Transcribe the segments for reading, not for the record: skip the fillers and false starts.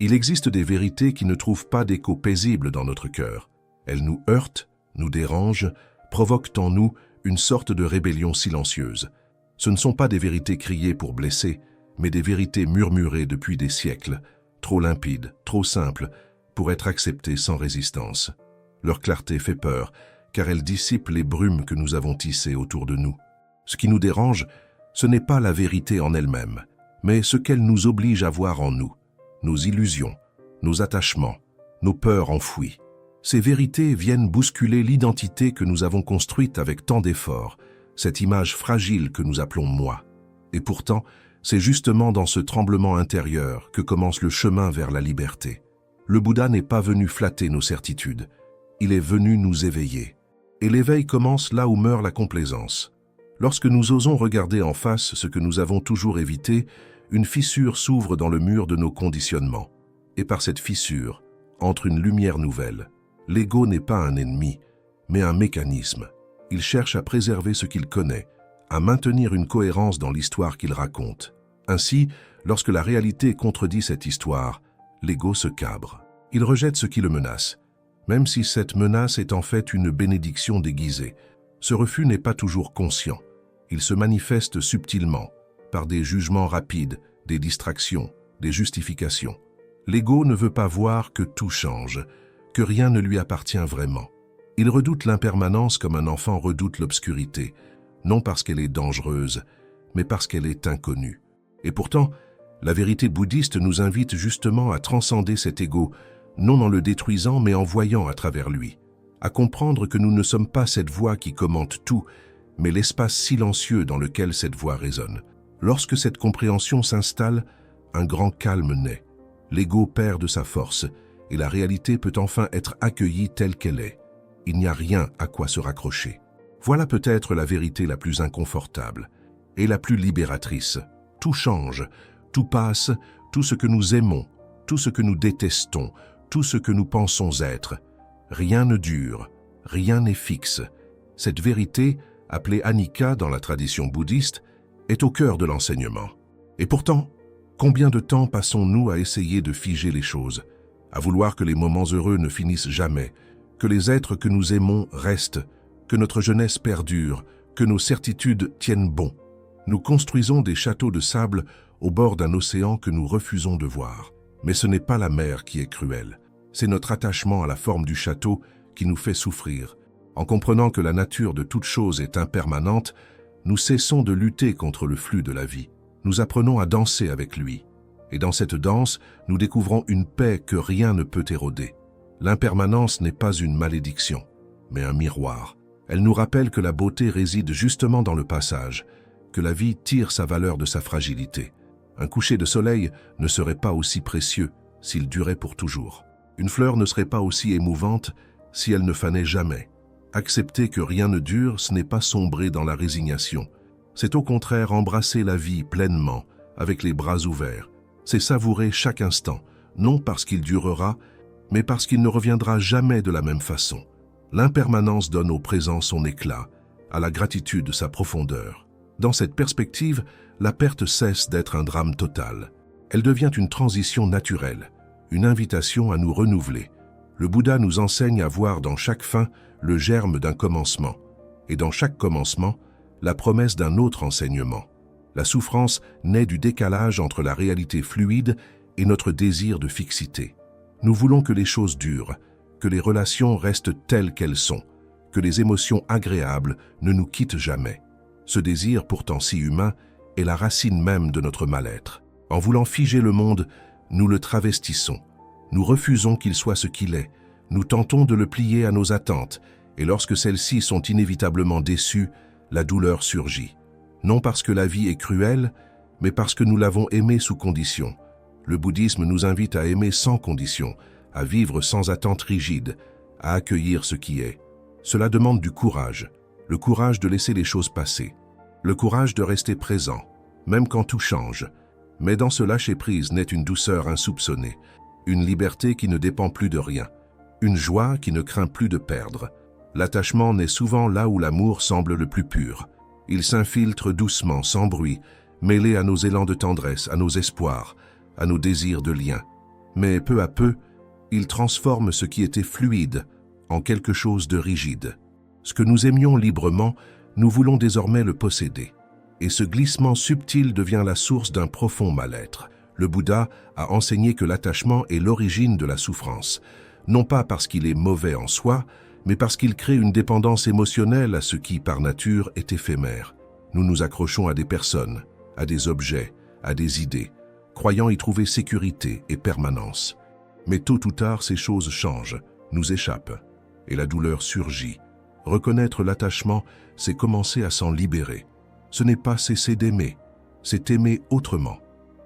Il existe des vérités qui ne trouvent pas d'écho paisible dans notre cœur. Elles nous heurtent, nous dérangent, provoquent en nous une sorte de rébellion silencieuse. Ce ne sont pas des vérités criées pour blesser, mais des vérités murmurées depuis des siècles, trop limpides, trop simples, pour être acceptées sans résistance. Leur clarté fait peur, car elle dissipe les brumes que nous avons tissées autour de nous. Ce qui nous dérange, ce n'est pas la vérité en elle-même, mais ce qu'elle nous oblige à voir en nous, nos illusions, nos attachements, nos peurs enfouies. Ces vérités viennent bousculer l'identité que nous avons construite avec tant d'efforts, cette image fragile que nous appelons moi. Et pourtant, c'est justement dans ce tremblement intérieur que commence le chemin vers la liberté. Le Bouddha n'est pas venu flatter nos certitudes, il est venu nous éveiller. Et l'éveil commence là où meurt la complaisance. Lorsque nous osons regarder en face ce que nous avons toujours évité, une fissure s'ouvre dans le mur de nos conditionnements. Et par cette fissure, entre une lumière nouvelle. L'ego n'est pas un ennemi, mais un mécanisme. Il cherche à préserver ce qu'il connaît, à maintenir une cohérence dans l'histoire qu'il raconte. Ainsi, lorsque la réalité contredit cette histoire, l'ego se cabre. Il rejette ce qui le menace, même si cette menace est en fait une bénédiction déguisée. Ce refus n'est pas toujours conscient. Il se manifeste subtilement, par des jugements rapides, des distractions, des justifications. L'ego ne veut pas voir que tout change, que rien ne lui appartient vraiment. Il redoute l'impermanence comme un enfant redoute l'obscurité, non parce qu'elle est dangereuse, mais parce qu'elle est inconnue. Et pourtant, la vérité bouddhiste nous invite justement à transcender cet ego, non en le détruisant, mais en voyant à travers lui, à comprendre que nous ne sommes pas cette voix qui commente tout, mais l'espace silencieux dans lequel cette voix résonne. Lorsque cette compréhension s'installe, un grand calme naît. L'ego perd de sa force, et la réalité peut enfin être accueillie telle qu'elle est. Il n'y a rien à quoi se raccrocher. Voilà peut-être la vérité la plus inconfortable et la plus libératrice. Tout change, tout passe, tout ce que nous aimons, tout ce que nous détestons, tout ce que nous pensons être. Rien ne dure, rien n'est fixe. Cette vérité, appelée Anicca dans la tradition bouddhiste, est au cœur de l'enseignement. Et pourtant, combien de temps passons-nous à essayer de figer les choses, à vouloir que les moments heureux ne finissent jamais, que les êtres que nous aimons restent, que notre jeunesse perdure, que nos certitudes tiennent bon. Nous construisons des châteaux de sable au bord d'un océan que nous refusons de voir. Mais ce n'est pas la mer qui est cruelle, c'est notre attachement à la forme du château qui nous fait souffrir. En comprenant que la nature de toute chose est impermanente, nous cessons de lutter contre le flux de la vie. Nous apprenons à danser avec lui. Et dans cette danse, nous découvrons une paix que rien ne peut éroder. L'impermanence n'est pas une malédiction, mais un miroir. Elle nous rappelle que la beauté réside justement dans le passage, que la vie tire sa valeur de sa fragilité. Un coucher de soleil ne serait pas aussi précieux s'il durait pour toujours. Une fleur ne serait pas aussi émouvante si elle ne fanait jamais. Accepter que rien ne dure, ce n'est pas sombrer dans la résignation. C'est au contraire embrasser la vie pleinement, avec les bras ouverts. C'est savourer chaque instant, non parce qu'il durera, mais parce qu'il ne reviendra jamais de la même façon. L'impermanence donne au présent son éclat, à la gratitude sa profondeur. Dans cette perspective, la perte cesse d'être un drame total. Elle devient une transition naturelle, une invitation à nous renouveler. Le Bouddha nous enseigne à voir dans chaque fin le germe d'un commencement, et dans chaque commencement, la promesse d'un autre enseignement. La souffrance naît du décalage entre la réalité fluide et notre désir de fixité. Nous voulons que les choses durent, que les relations restent telles qu'elles sont, que les émotions agréables ne nous quittent jamais. Ce désir, pourtant si humain, est la racine même de notre mal-être. En voulant figer le monde, nous le travestissons. Nous refusons qu'il soit ce qu'il est. Nous tentons de le plier à nos attentes, et lorsque celles-ci sont inévitablement déçues, la douleur surgit. Non parce que la vie est cruelle, mais parce que nous l'avons aimée sous condition. Le bouddhisme nous invite à aimer sans condition, à vivre sans attente rigide, à accueillir ce qui est. Cela demande du courage, le courage de laisser les choses passer, le courage de rester présent, même quand tout change. Mais dans ce lâcher-prise naît une douceur insoupçonnée, une liberté qui ne dépend plus de rien, une joie qui ne craint plus de perdre. L'attachement naît souvent là où l'amour semble le plus pur. Il s'infiltre doucement, sans bruit, mêlé à nos élans de tendresse, à nos espoirs, à nos désirs de lien. Mais peu à peu, il transforme ce qui était fluide en quelque chose de rigide. Ce que nous aimions librement, nous voulons désormais le posséder. Et ce glissement subtil devient la source d'un profond mal-être. Le Bouddha a enseigné que l'attachement est l'origine de la souffrance, non pas parce qu'il est mauvais en soi, mais parce qu'il crée une dépendance émotionnelle à ce qui, par nature, est éphémère. Nous nous accrochons à des personnes, à des objets, à des idées, croyant y trouver sécurité et permanence. Mais tôt ou tard, ces choses changent, nous échappent, et la douleur surgit. Reconnaître l'attachement, c'est commencer à s'en libérer. Ce n'est pas cesser d'aimer, c'est aimer autrement.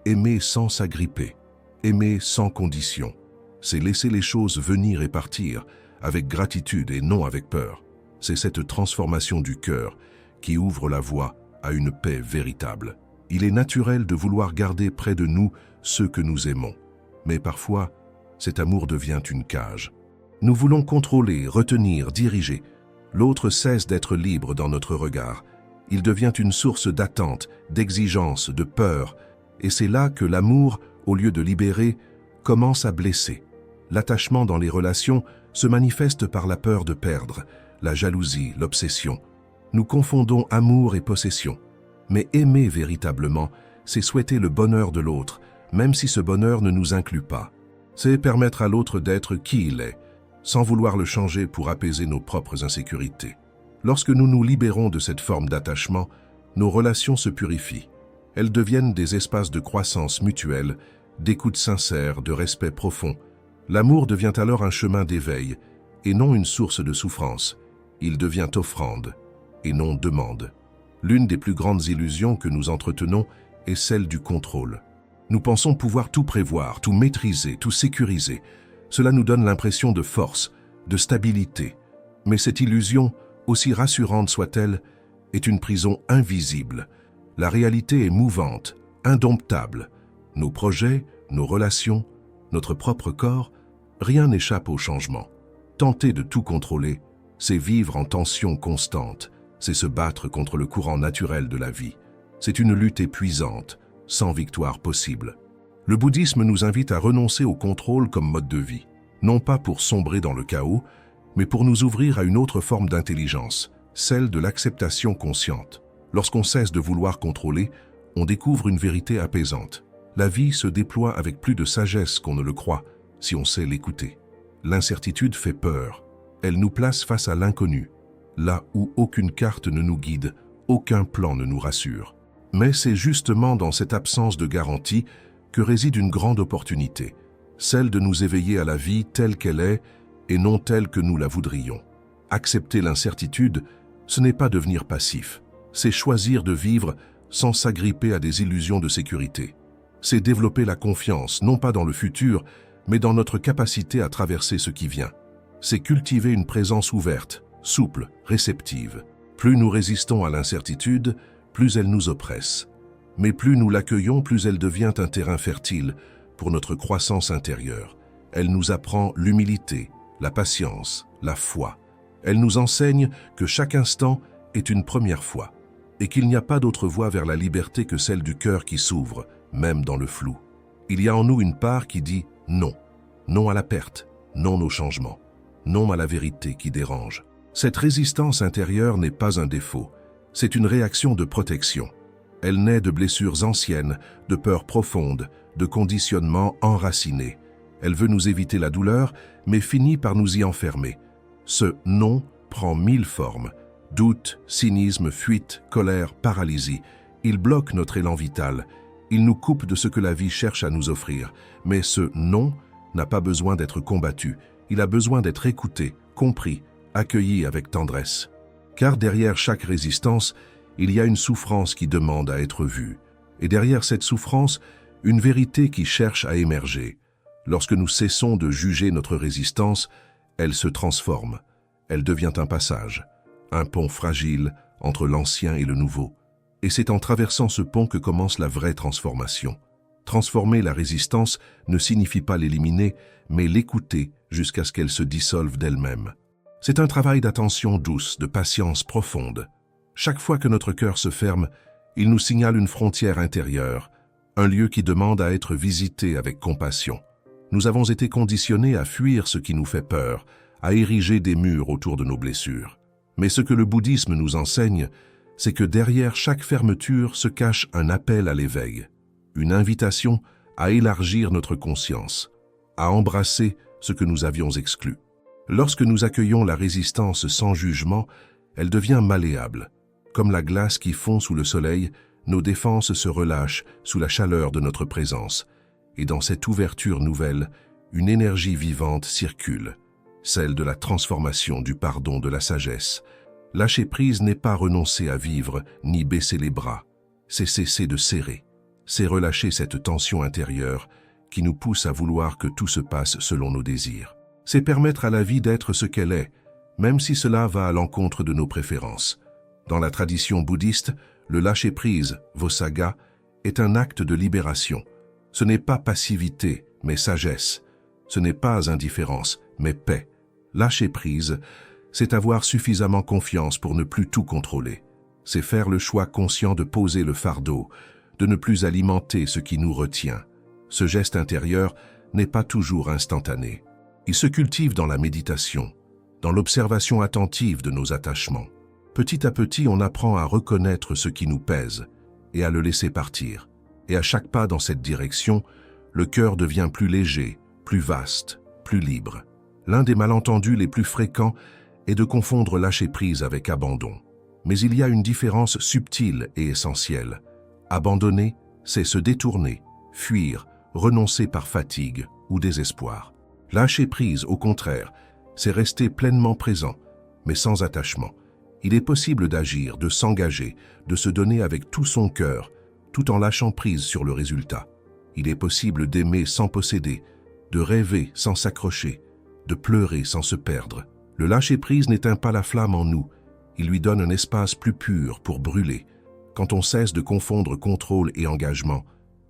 Aimer sans s'agripper, aimer sans condition. C'est laisser les choses venir et partir, avec gratitude et non avec peur. C'est cette transformation du cœur qui ouvre la voie à une paix véritable. Il est naturel de vouloir garder près de nous ceux que nous aimons. Mais parfois, cet amour devient une cage. Nous voulons contrôler, retenir, diriger. L'autre cesse d'être libre dans notre regard. Il devient une source d'attente, d'exigence, de peur. Et c'est là que l'amour, au lieu de libérer, commence à blesser. L'attachement dans les relations se manifeste par la peur de perdre, la jalousie, l'obsession. Nous confondons amour et possession. Mais aimer véritablement, c'est souhaiter le bonheur de l'autre, même si ce bonheur ne nous inclut pas. C'est permettre à l'autre d'être qui il est, sans vouloir le changer pour apaiser nos propres insécurités. Lorsque nous nous libérons de cette forme d'attachement, nos relations se purifient. Elles deviennent des espaces de croissance mutuelle, d'écoute sincère, de respect profond. L'amour devient alors un chemin d'éveil, et non une source de souffrance. Il devient offrande, et non demande. L'une des plus grandes illusions que nous entretenons est celle du contrôle. Nous pensons pouvoir tout prévoir, tout maîtriser, tout sécuriser. Cela nous donne l'impression de force, de stabilité. Mais cette illusion, aussi rassurante soit-elle, est une prison invisible. La réalité est mouvante, indomptable. Nos projets, nos relations, notre propre corps, rien n'échappe au changement. Tenter de tout contrôler, c'est vivre en tension constante, c'est se battre contre le courant naturel de la vie. C'est une lutte épuisante, sans victoire possible. Le bouddhisme nous invite à renoncer au contrôle comme mode de vie, non pas pour sombrer dans le chaos, mais pour nous ouvrir à une autre forme d'intelligence, celle de l'acceptation consciente. Lorsqu'on cesse de vouloir contrôler, on découvre une vérité apaisante. La vie se déploie avec plus de sagesse qu'on ne le croit, si on sait l'écouter. L'incertitude fait peur. Elle nous place face à l'inconnu, là où aucune carte ne nous guide, aucun plan ne nous rassure. Mais c'est justement dans cette absence de garantie que réside une grande opportunité, celle de nous éveiller à la vie telle qu'elle est et non telle que nous la voudrions. Accepter l'incertitude, ce n'est pas devenir passif, c'est choisir de vivre sans s'agripper à des illusions de sécurité. C'est développer la confiance, non pas dans le futur, mais dans notre capacité à traverser ce qui vient. C'est cultiver une présence ouverte, souple, réceptive. Plus nous résistons à l'incertitude, plus elle nous oppresse. Mais plus nous l'accueillons, plus elle devient un terrain fertile pour notre croissance intérieure. Elle nous apprend l'humilité, la patience, la foi. Elle nous enseigne que chaque instant est une première fois et qu'il n'y a pas d'autre voie vers la liberté que celle du cœur qui s'ouvre, même dans le flou. Il y a en nous une part qui dit non. Non à la perte, non au changement, non à la vérité qui dérange. Cette résistance intérieure n'est pas un défaut, c'est une réaction de protection. Elle naît de blessures anciennes, de peurs profondes, de conditionnements enracinés. Elle veut nous éviter la douleur, mais finit par nous y enfermer. Ce non prend 1000 formes. Doute, cynisme, fuite, colère, paralysie. Il bloque notre élan vital. Il nous coupe de ce que la vie cherche à nous offrir. Mais ce non n'a pas besoin d'être combattu. Il a besoin d'être écouté, compris, accueilli avec tendresse. Car derrière chaque résistance, il y a une souffrance qui demande à être vue. Et derrière cette souffrance, une vérité qui cherche à émerger. Lorsque nous cessons de juger notre résistance, elle se transforme. Elle devient un passage, un pont fragile entre l'ancien et le nouveau. Et c'est en traversant ce pont que commence la vraie transformation. Transformer la résistance ne signifie pas l'éliminer, mais l'écouter jusqu'à ce qu'elle se dissolve d'elle-même. C'est un travail d'attention douce, de patience profonde. Chaque fois que notre cœur se ferme, il nous signale une frontière intérieure, un lieu qui demande à être visité avec compassion. Nous avons été conditionnés à fuir ce qui nous fait peur, à ériger des murs autour de nos blessures. Mais ce que le bouddhisme nous enseigne, c'est que derrière chaque fermeture se cache un appel à l'éveil, une invitation à élargir notre conscience, à embrasser ce que nous avions exclu. Lorsque nous accueillons la résistance sans jugement, elle devient malléable. Comme la glace qui fond sous le soleil, nos défenses se relâchent sous la chaleur de notre présence. Et dans cette ouverture nouvelle, une énergie vivante circule, celle de la transformation, du pardon, de la sagesse. Lâcher prise n'est pas renoncer à vivre, ni baisser les bras. C'est cesser de serrer. C'est relâcher cette tension intérieure qui nous pousse à vouloir que tout se passe selon nos désirs. C'est permettre à la vie d'être ce qu'elle est, même si cela va à l'encontre de nos préférences. Dans la tradition bouddhiste, le lâcher-prise, Vosagga, est un acte de libération. Ce n'est pas passivité, mais sagesse. Ce n'est pas indifférence, mais paix. Lâcher prise, c'est avoir suffisamment confiance pour ne plus tout contrôler. C'est faire le choix conscient de poser le fardeau, de ne plus alimenter ce qui nous retient. Ce geste intérieur n'est pas toujours instantané. Il se cultive dans la méditation, dans l'observation attentive de nos attachements. Petit à petit, on apprend à reconnaître ce qui nous pèse et à le laisser partir. Et à chaque pas dans cette direction, le cœur devient plus léger, plus vaste, plus libre. L'un des malentendus les plus fréquents est de confondre lâcher prise avec abandon. Mais il y a une différence subtile et essentielle. Abandonner, c'est se détourner, fuir, renoncer par fatigue ou désespoir. Lâcher prise, au contraire, c'est rester pleinement présent, mais sans attachement. Il est possible d'agir, de s'engager, de se donner avec tout son cœur, tout en lâchant prise sur le résultat. Il est possible d'aimer sans posséder, de rêver sans s'accrocher, de pleurer sans se perdre. Le lâcher-prise n'éteint pas la flamme en nous, il lui donne un espace plus pur pour brûler. Quand on cesse de confondre contrôle et engagement,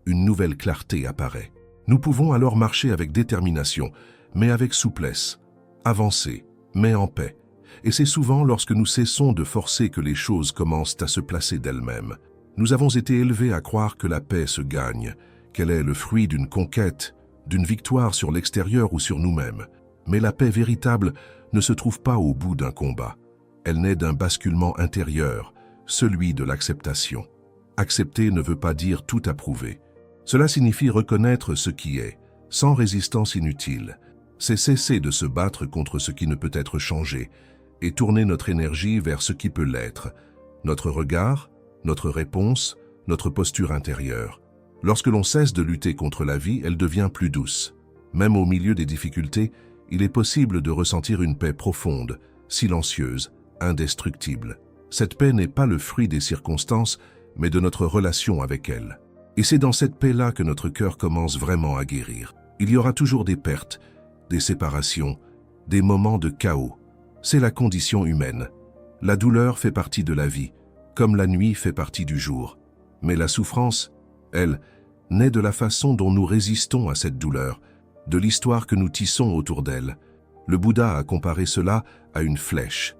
une nouvelle clarté apparaît. Nous pouvons alors marcher avec détermination, mais avec souplesse, avancer, mais en paix. Et c'est souvent lorsque nous cessons de forcer que les choses commencent à se placer d'elles-mêmes. Nous avons été élevés à croire que la paix se gagne, qu'elle est le fruit d'une conquête, d'une victoire sur l'extérieur ou sur nous-mêmes. Mais la paix véritable ne se trouve pas au bout d'un combat. Elle naît d'un basculement intérieur, celui de l'acceptation. Accepter ne veut pas dire tout approuver. Cela signifie reconnaître ce qui est, sans résistance inutile. C'est cesser de se battre contre ce qui ne peut être changé et tourner notre énergie vers ce qui peut l'être, notre regard, notre réponse, notre posture intérieure. Lorsque l'on cesse de lutter contre la vie, elle devient plus douce. Même au milieu des difficultés, il est possible de ressentir une paix profonde, silencieuse, indestructible. Cette paix n'est pas le fruit des circonstances, mais de notre relation avec elles. Et c'est dans cette paix-là que notre cœur commence vraiment à guérir. Il y aura toujours des pertes, des séparations, des moments de chaos. C'est la condition humaine. La douleur fait partie de la vie, comme la nuit fait partie du jour. Mais la souffrance, elle, naît de la façon dont nous résistons à cette douleur, de l'histoire que nous tissons autour d'elle. Le Bouddha a comparé cela à une flèche.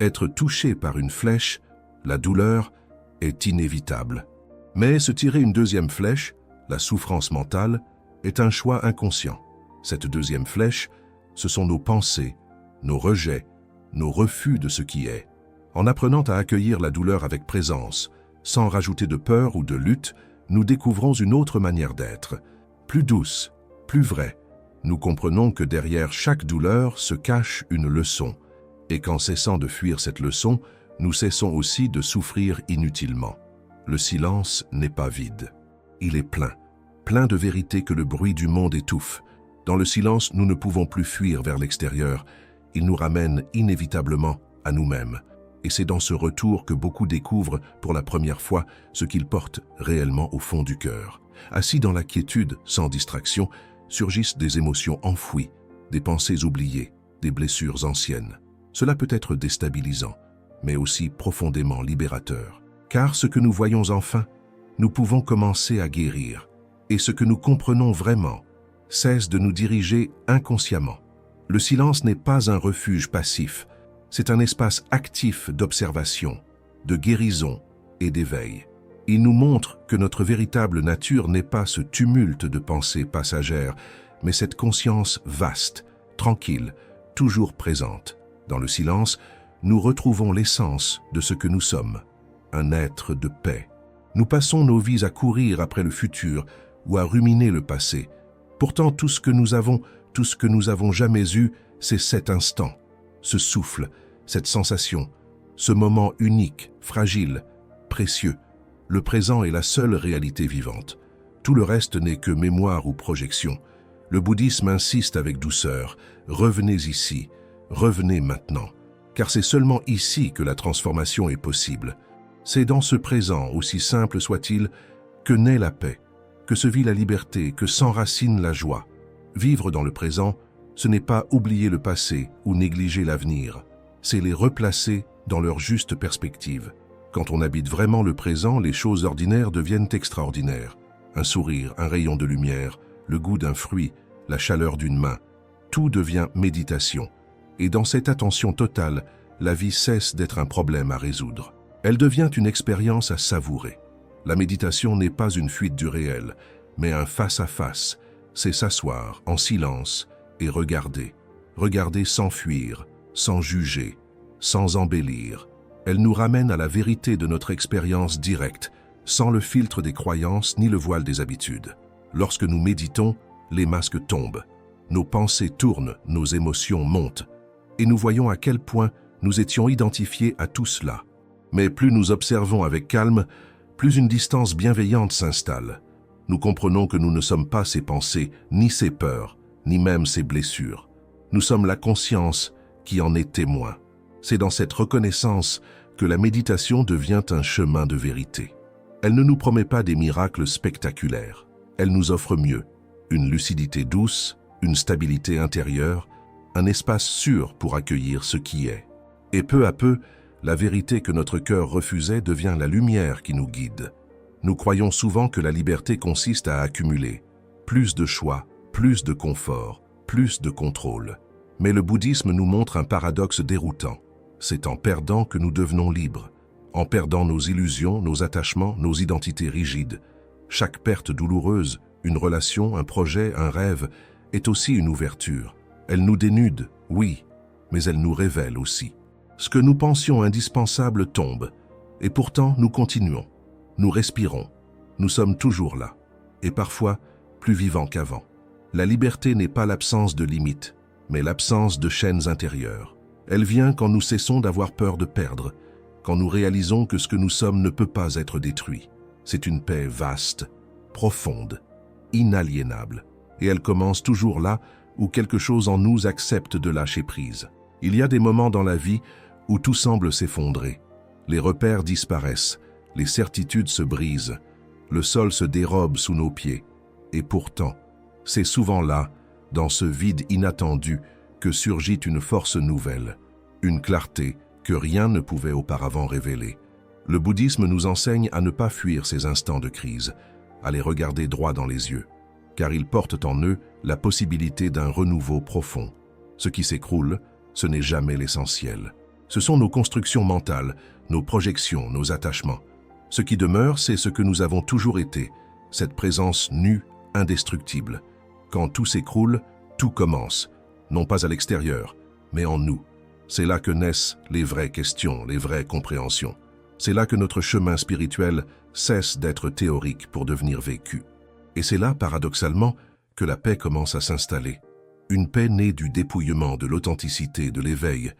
Être touché par une flèche, la douleur, est inévitable. Mais se tirer une deuxième flèche, la souffrance mentale, est un choix inconscient. Cette deuxième flèche, ce sont nos pensées, nos rejets, nos refus de ce qui est. En apprenant à accueillir la douleur avec présence, sans rajouter de peur ou de lutte, nous découvrons une autre manière d'être, plus douce, plus vraie. Nous comprenons que derrière chaque douleur se cache une leçon, et qu'en cessant de fuir cette leçon, nous cessons aussi de souffrir inutilement. Le silence n'est pas vide. Il est plein, plein de vérités que le bruit du monde étouffe. Dans le silence, nous ne pouvons plus fuir vers l'extérieur. Il nous ramène inévitablement à nous-mêmes. Et c'est dans ce retour que beaucoup découvrent pour la première fois ce qu'ils portent réellement au fond du cœur. Assis dans la quiétude, sans distraction, surgissent des émotions enfouies, des pensées oubliées, des blessures anciennes. Cela peut être déstabilisant, mais aussi profondément libérateur. Car ce que nous voyons enfin, nous pouvons commencer à guérir. Et ce que nous comprenons vraiment cesse de nous diriger inconsciemment. Le silence n'est pas un refuge passif, c'est un espace actif d'observation, de guérison et d'éveil. Il nous montre que notre véritable nature n'est pas ce tumulte de pensées passagères, mais cette conscience vaste, tranquille, toujours présente. Dans le silence, nous retrouvons l'essence de ce que nous sommes, un être de paix. Nous passons nos vies à courir après le futur ou à ruminer le passé. Pourtant, tout ce que nous avons jamais eu, c'est cet instant, ce souffle, cette sensation, ce moment unique, fragile, précieux. Le présent est la seule réalité vivante. Tout le reste n'est que mémoire ou projection. Le bouddhisme insiste avec douceur. Revenez ici, revenez maintenant. Car c'est seulement ici que la transformation est possible. C'est dans ce présent, aussi simple soit-il, que naît la paix, que se vit la liberté, que s'enracine la joie. Vivre dans le présent, ce n'est pas oublier le passé ou négliger l'avenir. C'est les replacer dans leur juste perspective. Quand on habite vraiment le présent, les choses ordinaires deviennent extraordinaires. Un sourire, un rayon de lumière, le goût d'un fruit, la chaleur d'une main. Tout devient méditation. Et dans cette attention totale, la vie cesse d'être un problème à résoudre. Elle devient une expérience à savourer. La méditation n'est pas une fuite du réel, mais un face-à-face. C'est s'asseoir en silence et regarder. Regarder sans fuir, sans juger, sans embellir. Elle nous ramène à la vérité de notre expérience directe, sans le filtre des croyances ni le voile des habitudes. Lorsque nous méditons, les masques tombent. Nos pensées tournent, nos émotions montent. Et nous voyons à quel point nous étions identifiés à tout cela. Mais plus nous observons avec calme, plus une distance bienveillante s'installe. Nous comprenons que nous ne sommes pas ces pensées, ni ces peurs, ni même ces blessures. Nous sommes la conscience qui en est témoin. C'est dans cette reconnaissance que la méditation devient un chemin de vérité. Elle ne nous promet pas des miracles spectaculaires. Elle nous offre mieux, une lucidité douce, une stabilité intérieure, un espace sûr pour accueillir ce qui est. Et peu à peu, la vérité que notre cœur refusait devient la lumière qui nous guide. Nous croyons souvent que la liberté consiste à accumuler plus de choix, plus de confort, plus de contrôle. Mais le bouddhisme nous montre un paradoxe déroutant. C'est en perdant que nous devenons libres, en perdant nos illusions, nos attachements, nos identités rigides. Chaque perte douloureuse, une relation, un projet, un rêve, est aussi une ouverture. Elle nous dénude, oui, mais elle nous révèle aussi. Ce que nous pensions indispensable tombe, et pourtant nous continuons. Nous respirons, nous sommes toujours là, et parfois plus vivants qu'avant. La liberté n'est pas l'absence de limites, mais l'absence de chaînes intérieures. Elle vient quand nous cessons d'avoir peur de perdre, quand nous réalisons que ce que nous sommes ne peut pas être détruit. C'est une paix vaste, profonde, inaliénable, et elle commence toujours là où quelque chose en nous accepte de lâcher prise. Il y a des moments dans la vie où tout semble s'effondrer. Les repères disparaissent, les certitudes se brisent, le sol se dérobe sous nos pieds. Et pourtant, c'est souvent là, dans ce vide inattendu, que surgit une force nouvelle, une clarté que rien ne pouvait auparavant révéler. Le bouddhisme nous enseigne à ne pas fuir ces instants de crise, à les regarder droit dans les yeux, car ils portent en eux la possibilité d'un renouveau profond. Ce qui s'écroule, ce n'est jamais l'essentiel. Ce sont nos constructions mentales, nos projections, nos attachements. Ce qui demeure, c'est ce que nous avons toujours été, cette présence nue, indestructible. Quand tout s'écroule, tout commence, non pas à l'extérieur, mais en nous. C'est là que naissent les vraies questions, les vraies compréhensions. C'est là que notre chemin spirituel cesse d'être théorique pour devenir vécu. Et c'est là, paradoxalement, que la paix commence à s'installer. Une paix née du dépouillement, de l'authenticité, de l'éveil.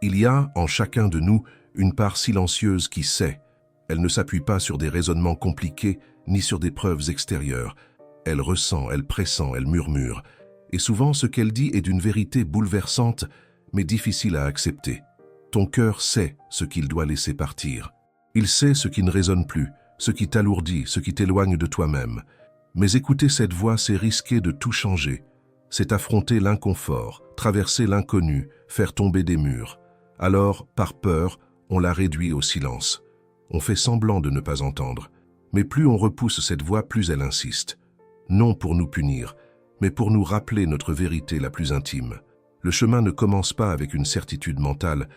Il y a, en chacun de nous, une part silencieuse qui sait. Elle ne s'appuie pas sur des raisonnements compliqués, ni sur des preuves extérieures. Elle ressent, elle pressent, elle murmure. Et souvent, ce qu'elle dit est d'une vérité bouleversante, mais difficile à accepter. Ton cœur sait ce qu'il doit laisser partir. Il sait ce qui ne résonne plus, ce qui t'alourdit, ce qui t'éloigne de toi-même. Mais écouter cette voix, c'est risquer de tout changer. C'est affronter l'inconfort, traverser l'inconnu, faire tomber des murs. Alors, par peur, on la réduit au silence. On fait semblant de ne pas entendre. Mais plus on repousse cette voix, plus elle insiste. Non pour nous punir, mais pour nous rappeler notre vérité la plus intime. Le chemin ne commence pas avec une certitude mentale,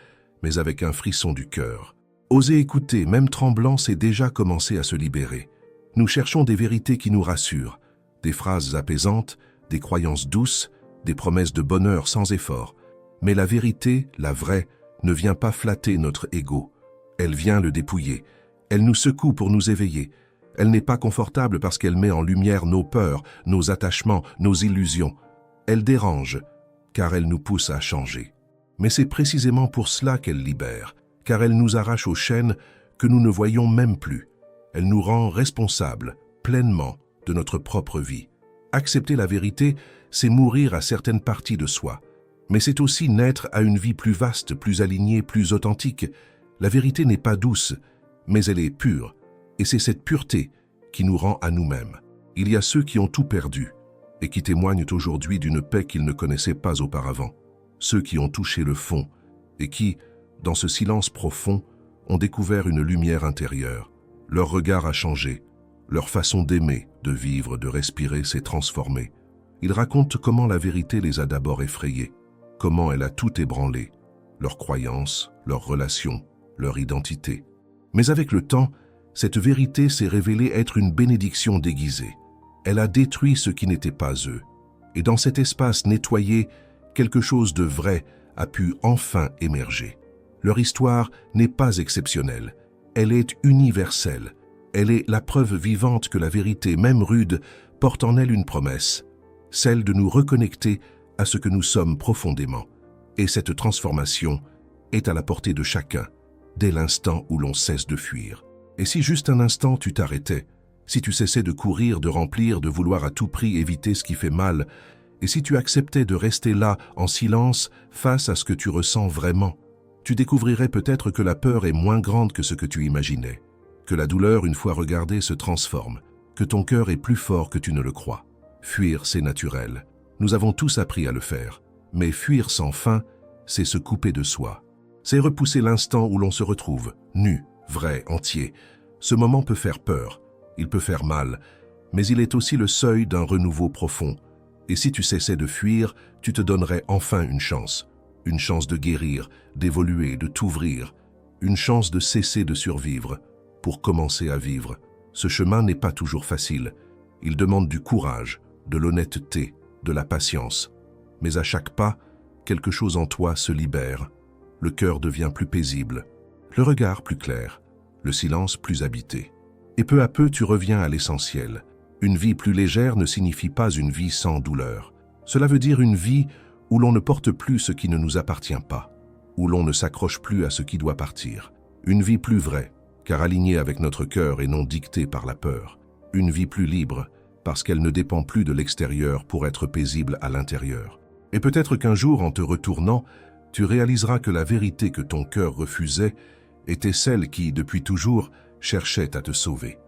mais avec un frisson du cœur. Oser écouter, même tremblant, c'est déjà commencer à se libérer. Nous cherchons des vérités qui nous rassurent, des phrases apaisantes, des croyances douces, des promesses de bonheur sans effort. Mais la vérité, la vraie, ne vient pas flatter notre ego. Elle vient le dépouiller. Elle nous secoue pour nous éveiller. Elle n'est pas confortable parce qu'elle met en lumière nos peurs, nos attachements, nos illusions. Elle dérange, car elle nous pousse à changer. Mais c'est précisément pour cela qu'elle libère, car elle nous arrache aux chaînes que nous ne voyons même plus. Elle nous rend responsables, pleinement, de notre propre vie. Accepter la vérité, c'est mourir à certaines parties de soi. Mais c'est aussi naître à une vie plus vaste, plus alignée, plus authentique. La vérité n'est pas douce, mais elle est pure. Et c'est cette pureté qui nous rend à nous-mêmes. Il y a ceux qui ont tout perdu et qui témoignent aujourd'hui d'une paix qu'ils ne connaissaient pas auparavant. Ceux qui ont touché le fond et qui, dans ce silence profond, ont découvert une lumière intérieure. Leur regard a changé. Leur façon d'aimer, de vivre, de respirer s'est transformée. Ils racontent comment la vérité les a d'abord effrayés, comment elle a tout ébranlé, leurs croyances, leurs relations, leur identité. Mais avec le temps, cette vérité s'est révélée être une bénédiction déguisée. Elle a détruit ce qui n'était pas eux. Et dans cet espace nettoyé, quelque chose de vrai a pu enfin émerger. Leur histoire n'est pas exceptionnelle. Elle est universelle. Elle est la preuve vivante que la vérité, même rude, porte en elle une promesse, celle de nous reconnecter à ce que nous sommes profondément. Et cette transformation est à la portée de chacun, dès l'instant où l'on cesse de fuir. Et si juste un instant tu t'arrêtais, si tu cessais de courir, de remplir, de vouloir à tout prix éviter ce qui fait mal, et si tu acceptais de rester là, en silence, face à ce que tu ressens vraiment, tu découvrirais peut-être que la peur est moins grande que ce que tu imaginais, que la douleur, une fois regardée, se transforme, que ton cœur est plus fort que tu ne le crois. Fuir, c'est naturel. Nous avons tous appris à le faire. Mais fuir sans fin, c'est se couper de soi. C'est repousser l'instant où l'on se retrouve, nu, vrai, entier. Ce moment peut faire peur, il peut faire mal, mais il est aussi le seuil d'un renouveau profond. Et si tu cessais de fuir, tu te donnerais enfin une chance de guérir, d'évoluer, de t'ouvrir, une chance de cesser de survivre, pour commencer à vivre. Ce chemin n'est pas toujours facile. Il demande du courage, de l'honnêteté, de la patience. Mais à chaque pas, quelque chose en toi se libère. Le cœur devient plus paisible, le regard plus clair, le silence plus habité. Et peu à peu, tu reviens à l'essentiel. Une vie plus légère ne signifie pas une vie sans douleur. Cela veut dire une vie où l'on ne porte plus ce qui ne nous appartient pas, où l'on ne s'accroche plus à ce qui doit partir. Une vie plus vraie, car alignée avec notre cœur et non dictée par la peur. Une vie plus libre, parce qu'elle ne dépend plus de l'extérieur pour être paisible à l'intérieur. Et peut-être qu'un jour, en te retournant, tu réaliseras que la vérité que ton cœur refusait était celle qui, depuis toujours, cherchait à te sauver.